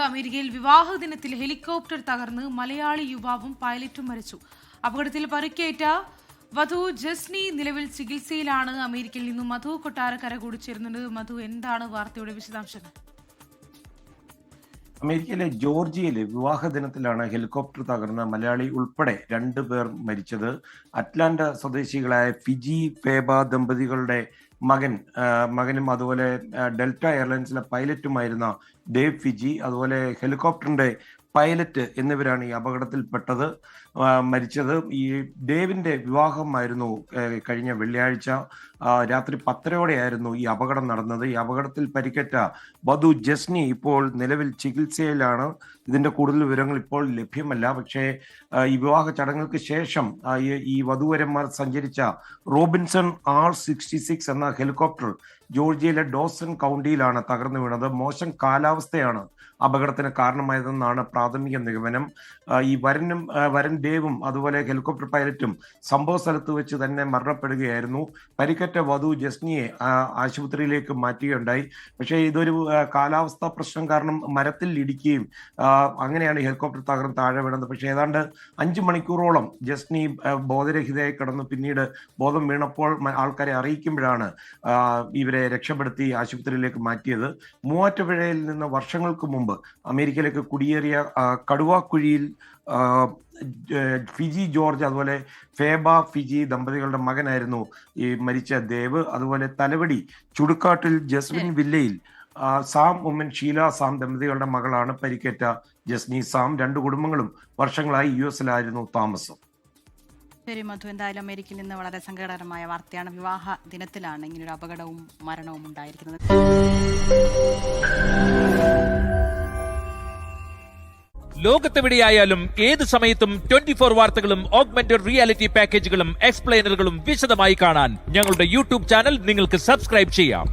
അമേരിക്കയിൽ വിവാഹ ദിനത്തിൽ ഹെലികോപ്റ്റർ തകർന്ന് മലയാളി യുവാവും പൈലറ്റും മരിച്ചു. അപകടത്തിൽ പരിക്കേറ്റ വധു ജസ്നി നിലവിൽ ചികിത്സയിലാണ്. അമേരിക്കയിൽ നിന്നും മധു കൊട്ടാരക്കര കൂടി ചേരുന്നുണ്ട്. മധു, എന്താണ് വാർത്തയുടെ വിശദാംശങ്ങൾ? അമേരിക്കയിലെ ജോർജിയയിലെ വിവാഹ ദിനത്തിലാണ് ഹെലികോപ്റ്റർ തകർന്ന് മലയാളി ഉൾപ്പെടെ 2 പേർ മരിച്ചത്. അറ്റ്ലാന്റ സ്വദേശികളായ ഫിജി ഫേബ ദമ്പതികളുടെ മകനും അതുപോലെ ഡെൽറ്റ എയർലൈൻസിലെ പൈലറ്റുമായിരുന്ന ഡേവ് ഫിജി, അതുപോലെ ഹെലികോപ്റ്ററിന്റെ പൈലറ്റ് എന്നിവരാണ് ഈ അപകടത്തിൽപ്പെട്ടത്, മരിച്ചത്. ഈ ഡേവിന്റെ വിവാഹമായിരുന്നു കഴിഞ്ഞ വെള്ളിയാഴ്ച രാത്രി 10:30 ഈ അപകടം നടന്നത്. ഈ അപകടത്തിൽ പരിക്കേറ്റ വധു ജസ്നി ഇപ്പോൾ നിലവിൽ ചികിത്സയിലാണ്. ഇതിന്റെ കൂടുതൽ വിവരങ്ങൾ ഇപ്പോൾ ലഭ്യമല്ല. പക്ഷേ ഈ വിവാഹ ചടങ്ങുകൾക്ക് ശേഷം ഈ വധൂവരന്മാർ സഞ്ചരിച്ച റോബിൻസൺ R66 എന്ന ഹെലികോപ്റ്റർ ജോർജിയയിലെ ഡോസൺ കൗണ്ടിയിലാണ് തകർന്നു വീണത്. മോശം കാലാവസ്ഥയാണ് അപകടത്തിന് കാരണമായതെന്നാണ് പ്രാഥമിക നിഗമനം. ഈ വരൻ ഡേവും അതുപോലെ ഹെലികോപ്റ്റർ പൈലറ്റും സംഭവ സ്ഥലത്ത് വെച്ച് തന്നെ മരണപ്പെടുകയായിരുന്നു. പരിക്കേറ്റ വധു ജസ്നിയെ ആശുപത്രിയിലേക്ക് മാറ്റുകയുണ്ടായി. പക്ഷേ ഇതൊരു കാലാവസ്ഥാ പ്രശ്നം കാരണം മരത്തിൽ ഇടിക്കുകയും അങ്ങനെയാണ് ഹെലികോപ്റ്റർ തകർന്ന് താഴെ വീണത്. പക്ഷേ ഏതാണ്ട് 5 മണിക്കൂറോളം ജസ്നി ബോധരഹിതയായി കിടന്നു. പിന്നീട് ബോധം വീണപ്പോൾ ആൾക്കാരെ അറിയിക്കുമ്പോഴാണ് ഇവരെ രക്ഷപ്പെടുത്തി ആശുപത്രിയിലേക്ക് മാറ്റിയത്. മൂവാറ്റുപുഴയിൽ നിന്ന് വർഷങ്ങൾക്ക് മുമ്പ് അമേരിക്കയിലേക്ക് കുടിയേറിയ കടുവാക്കുഴിയിൽ ഫിജി ജോർജ് അതുപോലെ ഫേബ ഫിജി ദമ്പതികളുടെ മകനായിരുന്നു ഈ മരിച്ച ദേവ്. അതുപോലെ തലവടി ചുടുക്കാട്ടിൽ ജസ്മിൻ വില്ലയിൽ സാം ഉമ്മൻ ഷീല സാം ദമ്പതികളുടെ മകളാണ് പരിക്കേറ്റ ജസ്നി സാം. 2 കുടുംബങ്ങളും വർഷങ്ങളായി US-ലായിരുന്നു താമസം. ശരി മധു, എന്തായാലും അമേരിക്കയിൽ നിന്ന് വളരെ സങ്കടകരമായ വാർത്തയാണ്. വിവാഹ ദിനത്തിലാണ് ഇങ്ങനൊരു അപകടവും മരണവും ഉണ്ടായിരിക്കുന്നത്. ലോകത്തെവിടെയായാലും ഏത് സമയത്തും 24 വാർത്തകളും ഓഗ്മെന്റഡ് റിയാലിറ്റി പാക്കേജുകളും എക്സ്പ്ലെയിനറുകളും വിശദമായി കാണാൻ ഞങ്ങളുടെ YouTube ചാനൽ നിങ്ങൾക്ക് സബ്സ്ക്രൈബ് ചെയ്യാം.